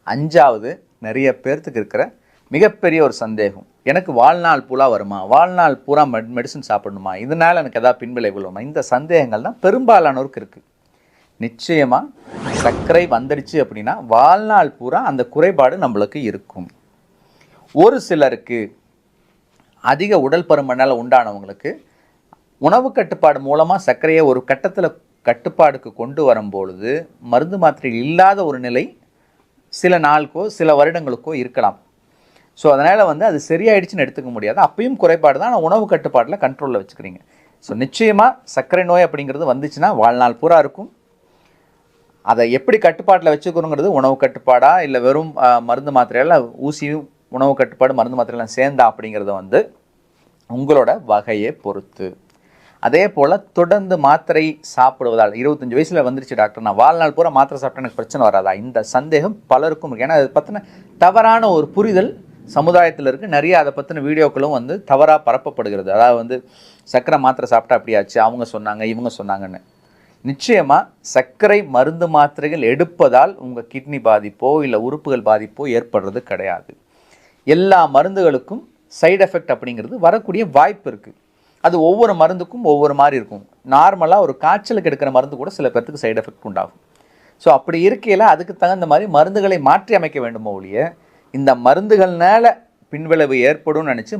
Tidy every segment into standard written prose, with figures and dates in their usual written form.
5வது நிறைய பேர்த்துக்கு இருக்கிற மிகப்பெரிய ஒரு சந்தேகம், எனக்கு வாழ்நாள் பூரா வருமா, வாழ்நாள் பூரா மெடிசன் சாப்பிடணுமா, இதனால் எனக்கு எதாவது பின்விளைவுகள் வருமா? இந்த சந்தேகங்கள் தான் பெரும்பாலானோருக்கு இருக்குது. நிச்சயமாக சர்க்கரை வந்துடுச்சு அப்படின்னா வாழ்நாள் பூரா அந்த குறைபாடு நம்மளுக்கு இருக்கும். ஒரு சிலருக்கு அதிக உடல் பருமனால் உண்டானவங்களுக்கு உணவு கட்டுப்பாடு மூலமாக சர்க்கரையை ஒரு கட்டத்தில் கட்டுப்பாடுக்கு கொண்டு வரும்பொழுது மருந்து மாத்திரை இல்லாத ஒரு நிலை சில நாளுக்கோ சில வருடங்களுக்கோ இருக்கலாம். ஸோ அதனால் அது சரியாயிடுச்சுன்னு எடுத்துக்க முடியாது. அப்பயும் குறைபாடு தான், ஆனால் உணவு கட்டுப்பாட்டில் கண்ட்ரோலில் வச்சுக்கிறீங்க. ஸோ நிச்சயமாக சர்க்கரை நோய் அப்படிங்கிறது வந்துச்சுன்னா வாழ்நாள் பூரா இருக்கும். அதை எப்படி கட்டுப்பாட்டில் வச்சுக்கணுங்கிறது உணவு கட்டுப்பாடா இல்லை வெறும் மருந்து மாத்திரையெல்லாம் ஊசியும் உணவு கட்டுப்பாடு மருந்து மாத்திரையெல்லாம் சேர்ந்தா அப்படிங்கிறத உங்களோட வகையை பொறுத்து. அதே போல் தொடர்ந்து மாத்திரை சாப்பிடுவதால் 25 வயசில் வந்துருச்சு டாக்டர், நான் வாழ்நாள் பூரா மாத்திரை சாப்பிட்டா எனக்கு பிரச்சனை வராதா? இந்த சந்தேகம் பலருக்கும் இருக்குது. ஏன்னா அதை பற்றின தவறான ஒரு புரிதல் சமுதாயத்தில் இருக்குது. நிறைய அதை பற்றின வீடியோக்களும் தவறாக பரப்பப்படுகிறது. அதாவது சர்க்கரை மாத்திரை சாப்பிட்டா அப்படியாச்சு, அவங்க சொன்னாங்க இவங்க சொன்னாங்கன்னு. நிச்சயமாக சர்க்கரை மருந்து மாத்திரைகள் எடுப்பதால் உங்கள் கிட்னி பாதிப்போ இல்லை உறுப்புகள் பாதிப்போ ஏற்படுறது கிடையாது. எல்லா மருந்துகளுக்கும் சைடு எஃபெக்ட் அப்படிங்கிறது வரக்கூடிய வாய்ப்பு இருக்குது. அது ஒவ்வொரு மருந்துக்கும் ஒவ்வொரு மாதிரி இருக்கும். நார்மலாக ஒரு காய்ச்சலுக்கு எடுக்கிற மருந்து கூட சில பேர்த்துக்கு சைடு எஃபெக்ட் உண்டாகும். ஸோ அப்படி இருக்கையில் அதுக்கு தகுந்த மாதிரி மருந்துகளை மாற்றி அமைக்க வேண்டுமோ ஒழிய இந்த மருந்துகள்னால பின்விளைவு ஏற்படும் நினச்சி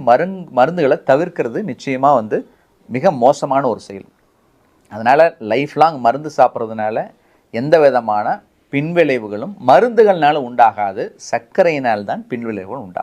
மருந்துகளை தவிர்க்கிறது நிச்சயமாக மிக மோசமான ஒரு செயல். அதனால் லைஃப் லாங் மருந்து சாப்பிட்றதுனால எந்த விதமான பின்விளைவுகளும் மருந்துகள்னால உண்டாகாது, சர்க்கரையினால் தான் பின்விளைவுகள் உண்டாகும்.